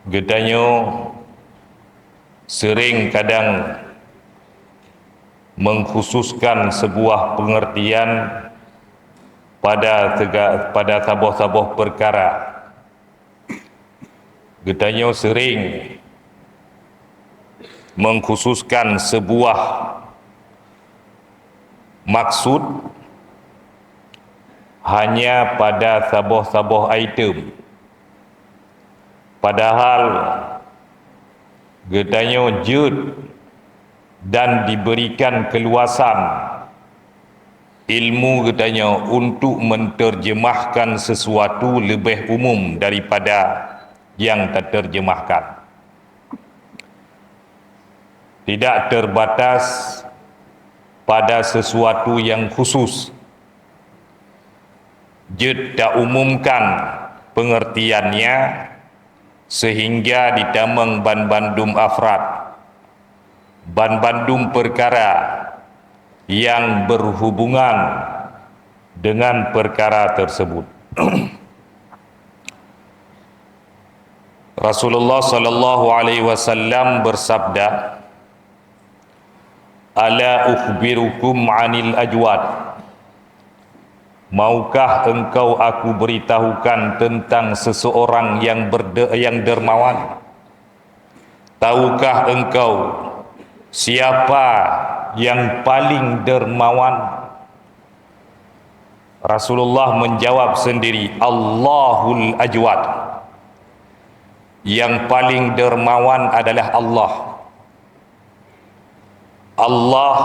Getanyo sering kadang mengkhususkan sebuah pengertian pada tabuh-tabuh perkara. Getanyo sering mengkhususkan sebuah maksud hanya pada tabuh-tabuh item. Padahal getanyo jud dan diberikan keluasan ilmu getanyo untuk menterjemahkan sesuatu lebih umum daripada yang terterjemahkan. Tidak terbatas pada sesuatu yang khusus. Jud tak umumkan pengertiannya sehingga ditamang ban-bandum afrad, ban-bandum perkara yang berhubungan dengan perkara tersebut. Rasulullah sallallahu alaihi wasallam bersabda, "Ala ukhbirukum 'anil ajwad?" Maukah engkau aku beritahukan tentang seseorang yang dermawan? Tahukah engkau siapa yang paling dermawan? Rasulullah menjawab sendiri, Allahul Ajwad. Yang paling dermawan adalah Allah. Allah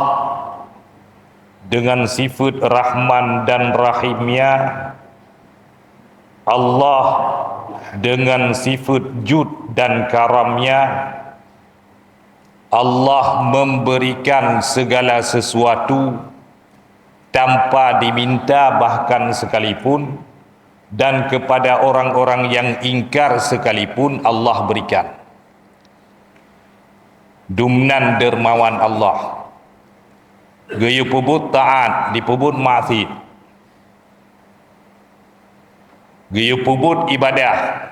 dengan sifat Rahman dan Rahimnya, Allah dengan sifat Jud dan Karamnya, Allah memberikan segala sesuatu tanpa diminta bahkan sekalipun, dan kepada orang-orang yang ingkar sekalipun Allah berikan. Dumnan dermawan Allah. Gayu pubut taat, dipubut maksiat. Gayu pubut ibadah,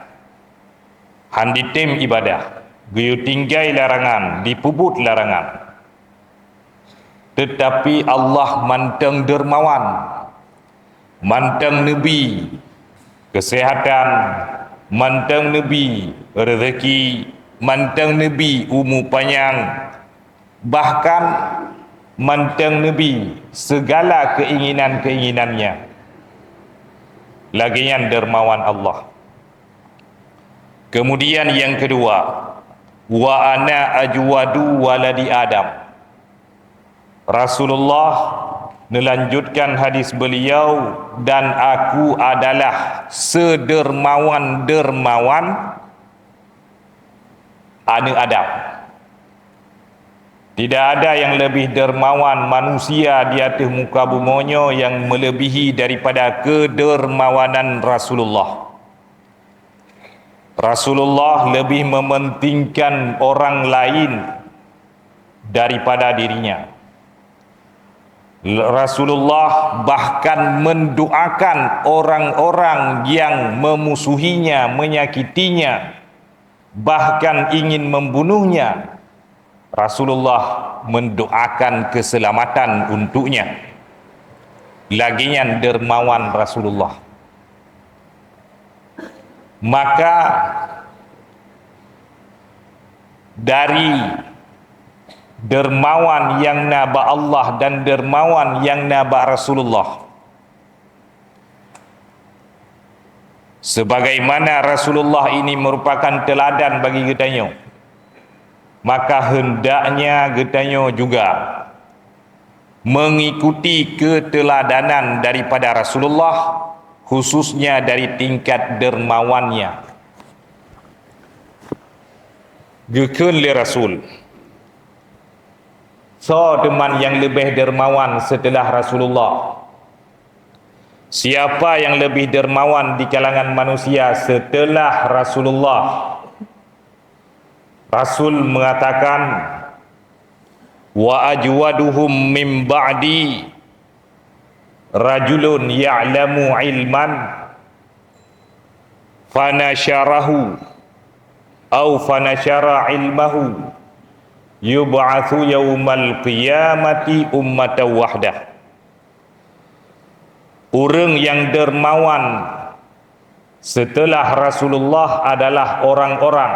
handitim ibadah. Gayu tinggai larangan, dipubut larangan. Tetapi Allah manteng dermawan, manteng Nabi kesehatan, manteng Nabi rezeki, manteng Nabi umur panjang, bahkan manteng Nabi segala keinginan-keinginannya. Lagian dermawan Allah. Kemudian yang kedua, wa ana ajwadu waladi Adam. Rasulullah melanjutkan hadis beliau, dan aku adalah sedermawan-dermawan anak Adam. Tidak ada yang lebih dermawan manusia di atas muka bumonyo yang melebihi daripada kedermawanan Rasulullah. Rasulullah lebih mementingkan orang lain daripada dirinya. Rasulullah bahkan mendoakan orang-orang yang memusuhinya, menyakitinya, bahkan ingin membunuhnya. Rasulullah mendoakan keselamatan untuknya. Lagian dermawan Rasulullah. Maka dari dermawan yang naba Allah dan dermawan yang naba Rasulullah, sebagaimana Rasulullah ini merupakan teladan bagi getanyo, maka hendaknya getanyo juga mengikuti keteladanan daripada Rasulullah, khususnya dari tingkat dermawannya. Gekun li Rasul, so teman yang lebih dermawan setelah Rasulullah. Siapa yang lebih dermawan di kalangan manusia setelah Rasulullah? Rasul mengatakan, wa ajwaduhum min ba'di rajulun ya'lamu ilman fanasharahu au fanashara ilmahu yub'atsu yaumal qiyamati ummatan wahdah. Orang yang dermawan setelah Rasulullah adalah orang-orang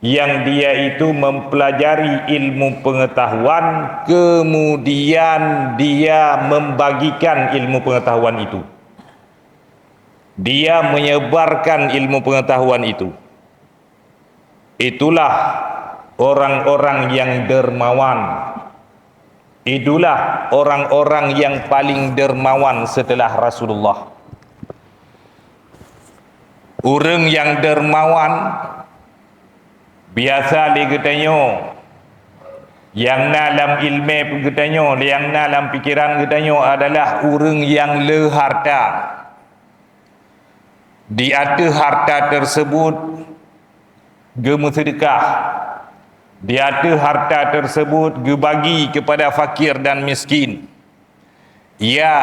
yang dia itu mempelajari ilmu pengetahuan, kemudian dia membagikan ilmu pengetahuan itu. Dia menyebarkan ilmu pengetahuan itu. Itulah orang-orang yang dermawan. Itulah orang-orang yang paling dermawan setelah Rasulullah. Orang yang dermawan biasa dia katanya, yang dalam ilmu katanya, yang dalam pikiran katanya adalah orang yang leharta. Di atas harta tersebut gemu sedekah. Di atas harta tersebut gebagi kepada fakir dan miskin. Ya,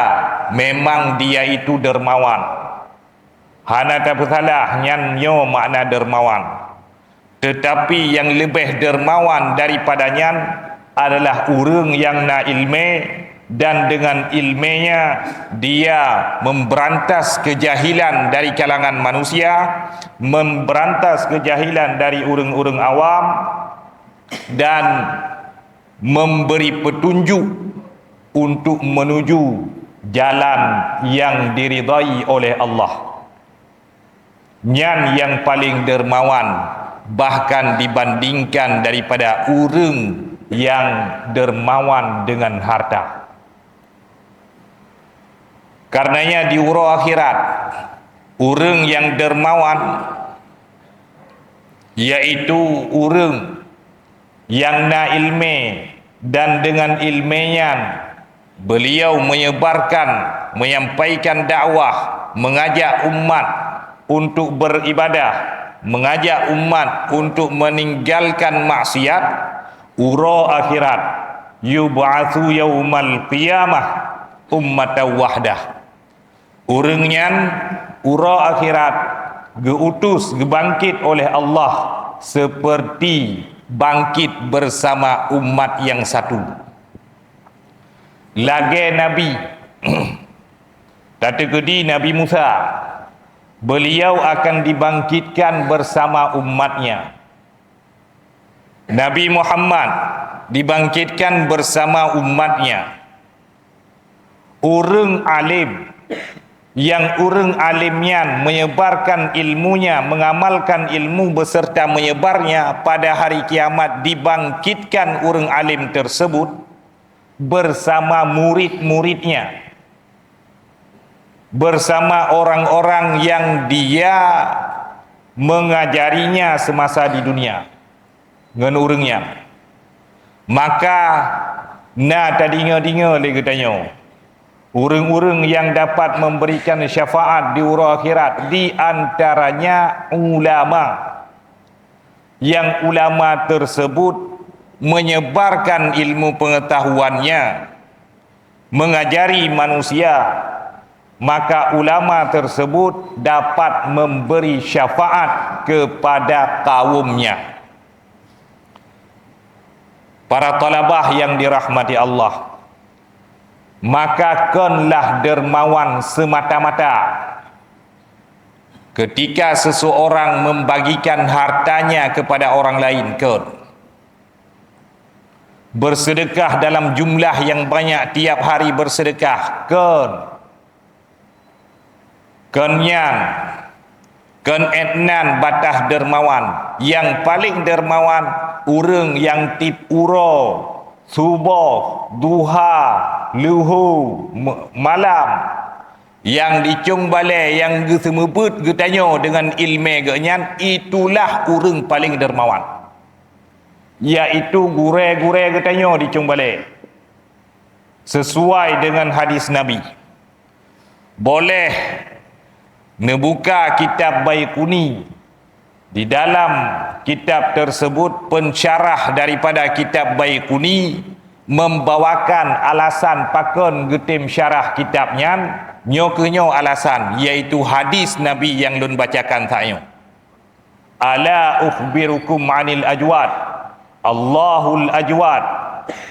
memang dia itu dermawan. Hana tak salah nyanyo makna dermawan. Tetapi yang lebih dermawan daripadanya adalah orang yang na ilmu, dan dengan ilmunya dia memberantas kejahilan dari kalangan manusia, memberantas kejahilan dari orang-orang awam, dan memberi petunjuk untuk menuju jalan yang diridai oleh Allah. Nyan yang paling dermawan, bahkan dibandingkan daripada orang yang dermawan dengan harta. Karenanya di urau akhirat, orang yang dermawan yaitu orang yang na ilmu, dan dengan ilmunya beliau menyebarkan, menyampaikan dakwah, mengajak umat untuk beribadah, mengajak umat untuk meninggalkan maksiat. Urau akhirat, yub'atsu yaumal qiyamah ummatan wahdah. Orangnya urau akhirat geutus, gebangkit oleh Allah seperti bangkit bersama umat yang satu. Lagi Nabi Tatkala Nabi Musa, beliau akan dibangkitkan bersama umatnya. Nabi Muhammad dibangkitkan bersama umatnya. Orang alim yang orang alimnya menyebarkan ilmunya, mengamalkan ilmu beserta menyebarnya, pada hari kiamat dibangkitkan orang alim tersebut bersama murid-muridnya, bersama orang-orang yang dia mengajarinya semasa di dunia dengan orangnya. Maka na tadinga-dinga lagi tanya, orang-orang yang dapat memberikan syafaat di urau akhirat, di antaranya ulama. Yang ulama tersebut menyebarkan ilmu pengetahuannya, mengajari manusia, maka ulama tersebut dapat memberi syafaat kepada kaumnya. Para talabah yang dirahmati Allah, maka kenlah dermawan semata-mata ketika seseorang membagikan hartanya kepada orang lain, bersedekah dalam jumlah yang banyak, tiap hari bersedekah, etnan batah dermawan. Yang paling dermawan orang yang tip urau, subuh, duha, luhu, malam, yang dicung balai, yang semebut getanya dengan ilmu genyan, itulah orang paling dermawan. Iaitu gure-gure getanya dicung balai. Sesuai dengan hadis Nabi. Boleh nebuka kitab Baikuni. Di dalam kitab tersebut, pensyarah daripada kitab Baikuni membawakan alasan pakon getim syarah kitabnya, nyokenyo alasan, iaitu hadis Nabi yang lun bacakan taknyo. ala ukhbirukum anil ajwad, Allahul ajwad,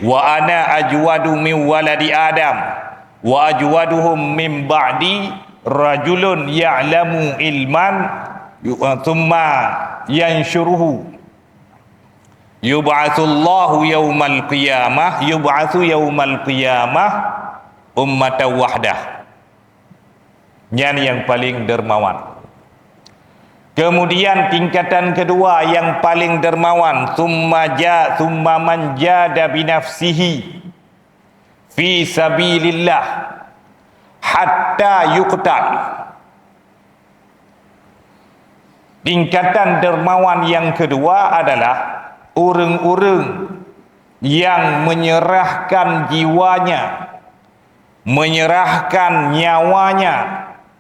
wa ana ajwadu min waladi Adam, wa ajwaduhum min ba'di rajulun ya'lamu ilman thumma yanshuruhu yub'atsullahu yaumal qiyamah ummatan wahdah. Yang paling dermawan. Kemudian tingkatan kedua yang paling dermawan, thumma man jada binafsihi fi sabilillah hatta yuqtal. Tingkatan dermawan yang kedua adalah orang-orang yang menyerahkan jiwanya, menyerahkan nyawanya,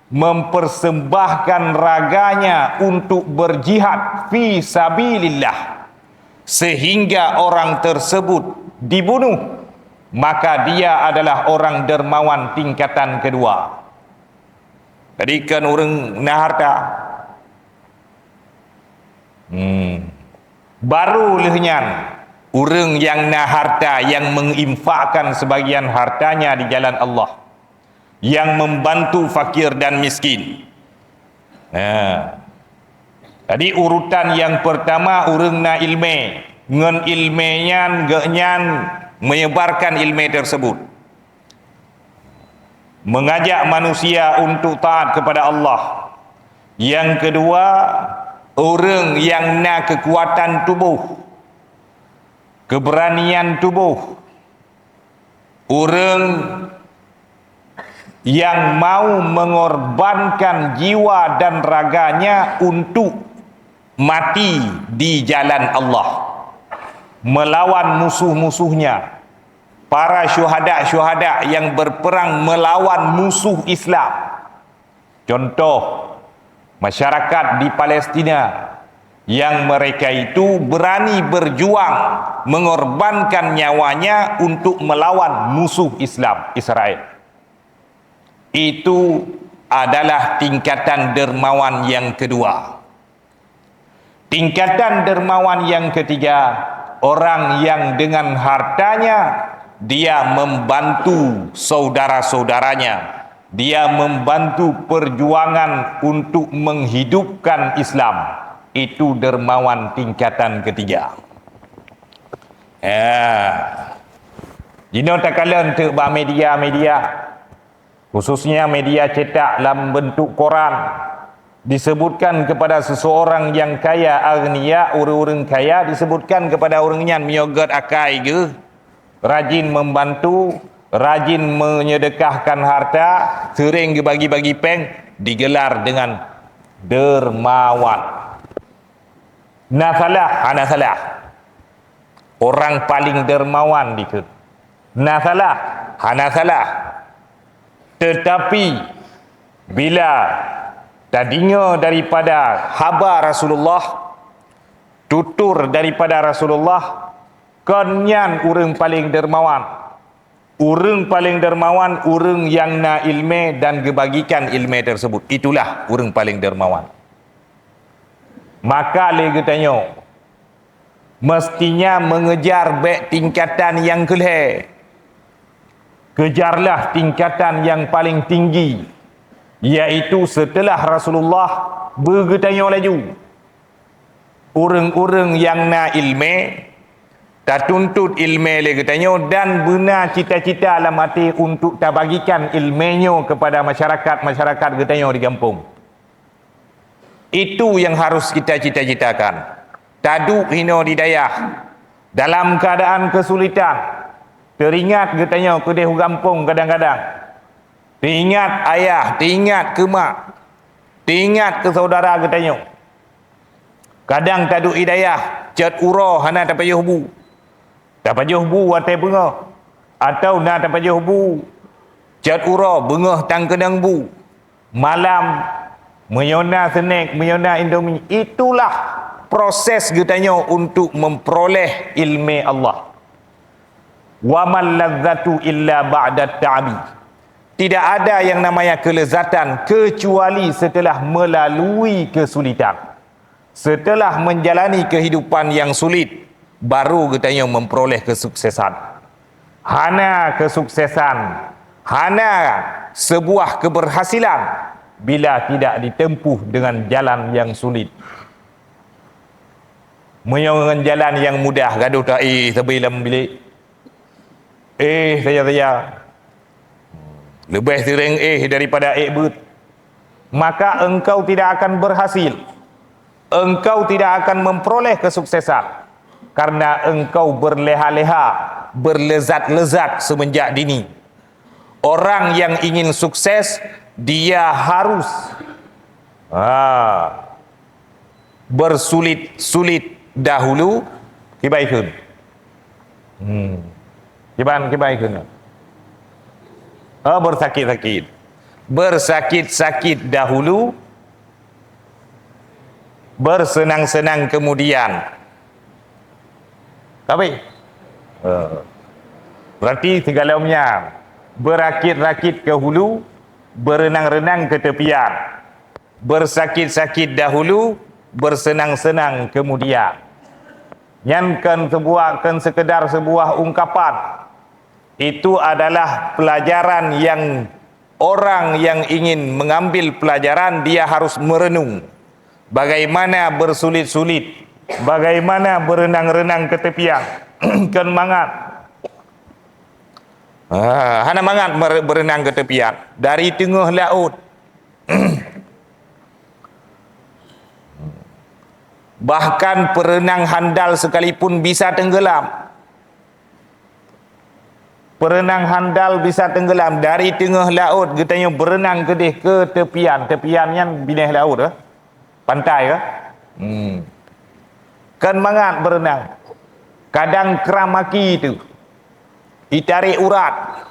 mempersembahkan raganya untuk berjihad fi sabilillah sehingga orang tersebut dibunuh, maka dia adalah orang dermawan tingkatan kedua. Jadi kan orang nak harta, baru lehnya orang yang nak harta, yang menginfakkan sebagian hartanya di jalan Allah, yang membantu fakir dan miskin. Jadi urutan yang pertama, orang na ilmu, ngen ilmenyan genyan menyebarkan ilmu tersebut, mengajak manusia untuk taat kepada Allah. Yang kedua, orang yang na kekuatan tubuh, keberanian tubuh, orang yang mau mengorbankan jiwa dan raganya untuk mati di jalan Allah, melawan musuh-musuhnya, para syuhada-syuhada yang berperang melawan musuh Islam. Contoh, masyarakat di Palestina yang mereka itu berani berjuang mengorbankan nyawanya untuk melawan musuh Islam, Israel. Itu adalah tingkatan dermawan yang kedua. Tingkatan dermawan yang ketiga, orang yang dengan hartanya dia membantu saudara-saudaranya, dia membantu perjuangan untuk menghidupkan Islam. Itu dermawan tingkatan ketiga. Jino tak kala untuk media-media, khususnya media cetak dalam bentuk koran, disebutkan kepada seseorang yang kaya, agniya, orang-orang kaya, disebutkan kepada orangnya miogat akai ke, rajin membantu, rajin menyedekahkan harta, sering bagi-bagi peng, digelar dengan dermawan. Nasalah, orang paling dermawan dikut. Nasalah. Tetapi bila tadinya daripada haba Rasulullah, tutur daripada Rasulullah, kenyan orang paling dermawan. Orang paling dermawan, orang yang na ilmu dan kebagikan ilmu tersebut. Itulah orang paling dermawan. Maka lagi tanya, mestinya mengejar baik tingkatan yang kelih. Kejarlah tingkatan yang paling tinggi, iaitu setelah Rasulullah bergetanya laju. Orang-orang yang na ilmu, tak tuntut ilmu lagi tanya, dan benar cita-cita dalam hati untuk tak bagikan ilmunya kepada masyarakat getanya di kampung. Itu yang harus kita cita-citakan. Taduk hino di dayah, dalam keadaan kesulitan, teringat katanya ke dia kampung kadang-kadang, teringat ayah, teringat ke mak, teringat ke saudara katanya. Kadang tak ada hidayah, cat urah hana tak payah bu, tak payah bu atai bunga, atau nak tak payah bu, cat urah bengah tang kedang bu, malam menyona snack, menyona indomie. Itulah proses katanya untuk memperoleh ilmu Allah. Wa man ladzatu illa ba'da ta'bi. Tidak ada yang namanya kelezatan kecuali setelah melalui kesulitan. setelah menjalani kehidupan yang sulit, baru katanya memperoleh kesuksesan. Hana kesuksesan, hana sebuah keberhasilan bila tidak ditempuh dengan jalan yang sulit. Dengan jalan yang mudah, gaduh tak sampai dalam bilik. Saya lebih sering daripada but. Maka engkau tidak akan berhasil. Engkau tidak akan memperoleh kesuksesan. Karena engkau berleha-leha, berlezat-lezat semenjak dini. Orang yang ingin sukses, dia harus bersulit-sulit dahulu kebaikan. Kebaikan. Bersakit-sakit. Bersakit-sakit dahulu, bersenang-senang kemudian. Tapi berarti segalanya berakit-rakit ke hulu, berenang-renang ke tepian. Bersakit-sakit dahulu, bersenang-senang kemudian. Yang sekedar sebuah ungkapan. Itu adalah pelajaran yang orang yang ingin mengambil pelajaran, dia harus merenung bagaimana bersulit-sulit, bagaimana berenang-renang ke tepian. Kan mangat hana mangat berenang ke tepian dari tengah laut. Bahkan perenang handal sekalipun bisa tenggelam. Perenang handal bisa tenggelam dari tengah laut, katanya berenang ke tepian. Tepiannya bineh laut pantai Kan mangat berenang. Kadang keramaki itu ditarik urat.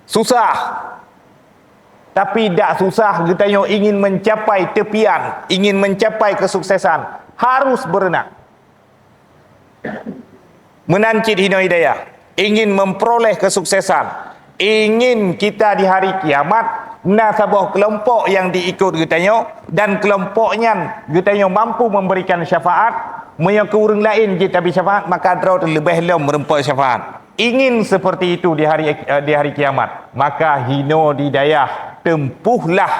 Susah. Tapi tak susah katanya ingin mencapai tepian, ingin mencapai kesuksesan, harus berenang. Menancit hina hidayah, ingin memperoleh kesuksesan, ingin kita di hari kiamat nasabah kelompok yang diikut katanya, dan kelompoknya katanya mampu memberikan syafaat, menyang ke orang lain kita beri syafaat, maka terus lebih lom merempat syafaat. Ingin seperti itu di hari kiamat, maka hino hidayah, tempuhlah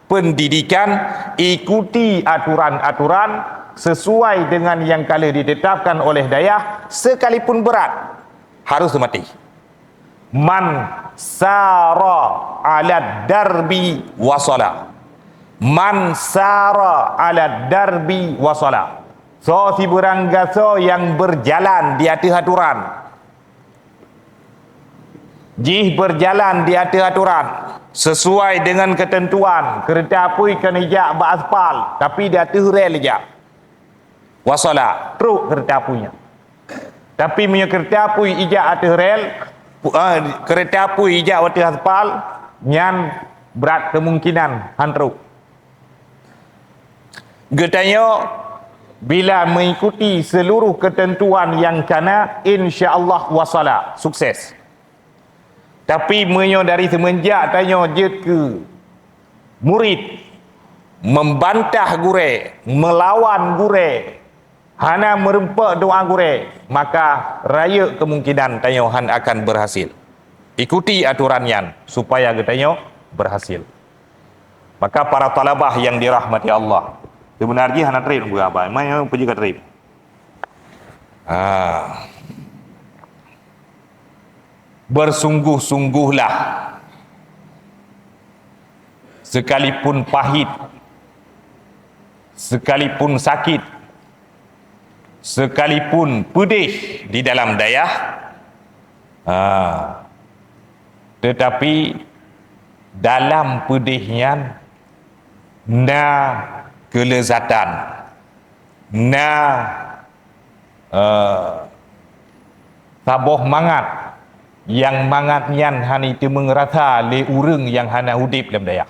pendidikan, ikuti aturan-aturan sesuai dengan yang kala ditetapkan oleh dayah, sekalipun berat harus mati. Man sara ala darbi wasala. Man sara ala darbi wasala. So si beranggaso yang berjalan di atas aturan, berjalan di atas aturan sesuai dengan ketentuan. Kereta api kan hijak beraspal, tapi di atas rel hijak wasala, truk kereta apinya. Tapi punya kereta api hijak atas rel, kereta api hijak atas aspal, nyan berat kemungkinan hantruk. Katanya bila mengikuti seluruh ketentuan yang kana, insya-Allah wasala, sukses. Tapi menyo dari semenjak tanya je ke murid membantah gure, melawan gure, hana merempak doa gure, maka raya kemungkinan tanya han akan berhasil. Ikuti aturannya supaya katanya berhasil. Maka para talabah yang dirahmati Allah, sebenarnya hana trip berapa? Mai pergi ke trip. Bersungguh-sungguhlah, sekalipun pahit, sekalipun sakit, sekalipun pedih di dalam dayah, tetapi dalam pedihnya na kelezatan, na taboh mangat, yang mangat nyan han itu mengerasa le urang yang hana hudip dalam dayah.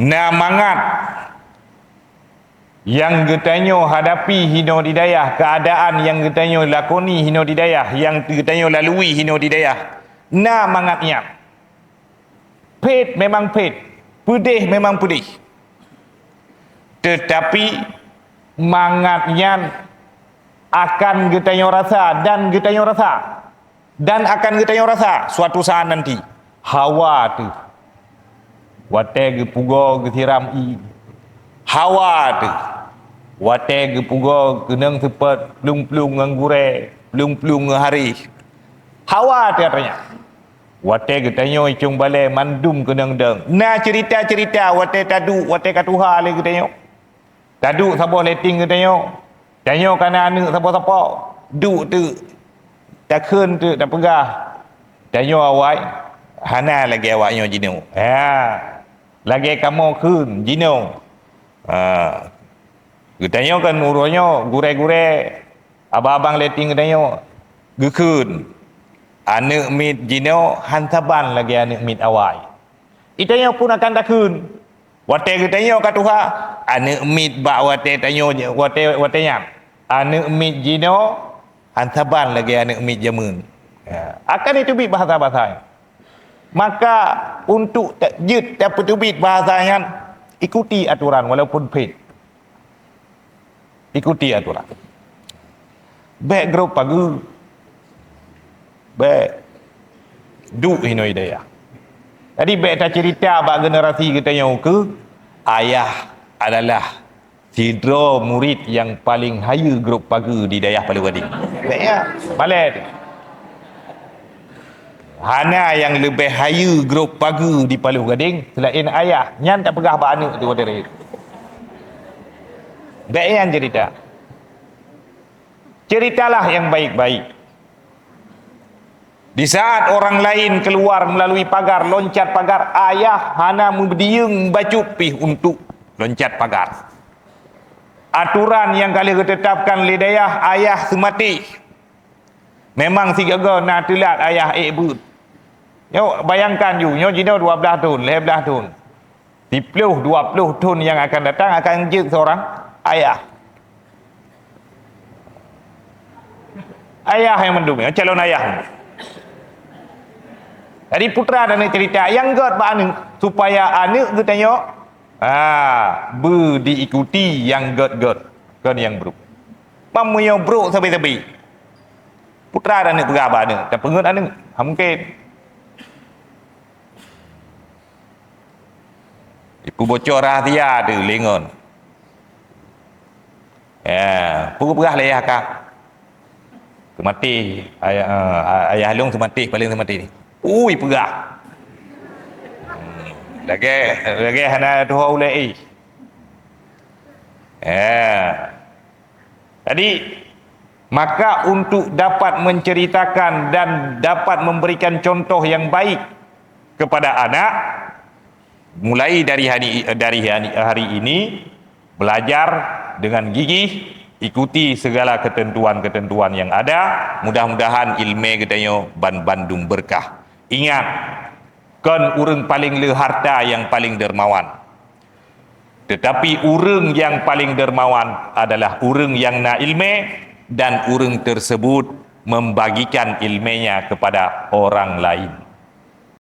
Na mangat yang getanyo hadapi hino didayah, keadaan yang getanyo lakoni hino didayah, yang getanyo lalui hino didayah. Na mangatnya. Pet memang pet, pedih memang pedih. tetapi mangatnya akan getanyo rasa dan getanyo rasa dan akan getanyo rasa suatu saat nanti hawa tu wate ge pugo ge tiram i hawa tu wate ge pugo geneng sepet plung-plung nganggure plung-plung hari hawa tu artinya wate getanyo icung bale mandum kenang deng na cerita-cerita wate tadu wate katuha le getanyo tadu sabo letting getanyo tanyo kana anu sabo-sabo du tu tak keun tu tak pegah tanyo awai hana lagi awaknyo jino lagi kamu keun jino getanyo kan uronyo gure-gure abang-abang letting getanyo gekeun anu mit jino hantaban lagi anu mit awai itanyo pun akan takun wate getanyo katuha anu mit ba wate tanyo wate nyam anu mit jino hantaban lagi anu mit jamun akan itu bit bahasa-bahasa maka untuk takjid dan petubit bahasanya ikuti aturan walaupun pet ikuti aturan background pagu baik duk hino hidayah jadi baik tak cerita bak generasi kita yang ke ayah adalah sidra murid yang paling haya grup pagu di dayah Palu Gading baik ya balik hana yang lebih haya grup pagu di Palu Gading selain ayah nyan tak pegah bak anak tu pada raya baik yang ceritalah yang baik-baik. Di saat orang lain keluar melalui pagar, loncat pagar, ayah hana berdieng bacupih untuk loncat pagar. Aturan yang kali ditetapkan lidayah ayah semati. Memang si gagal nak telat ayah but. Yo bayangkan you jino 12 tahun, 15 tahun. 10, 20 tahun yang akan datang akan je seorang ayah. Ayah yang mendung, calon ayah. Jadi putra dan cerita yang god ba anu supaya anak getanyo diikuti yang god kan yang bro. Pamuyo bro sabi-sabi. Putra dan pegah ba anu, tak pengut anu, mungkin. Ibu bocor rahasia tu lengon. Pukul pegah lah ya kak. Semati ayah long semati paling semati ni. Ui pegah. Lagi hana tuha ulai. Jadi maka untuk dapat menceritakan dan dapat memberikan contoh yang baik kepada anak mulai dari hari ini belajar dengan gigih, ikuti segala ketentuan-ketentuan yang ada, mudah-mudahan ilmu getanyo bandung berkah. Ingat, kan urang paling le harta yang paling dermawan. Tetapi urang yang paling dermawan adalah urang yang na ilmu dan urang tersebut membagikan ilmunya kepada orang lain.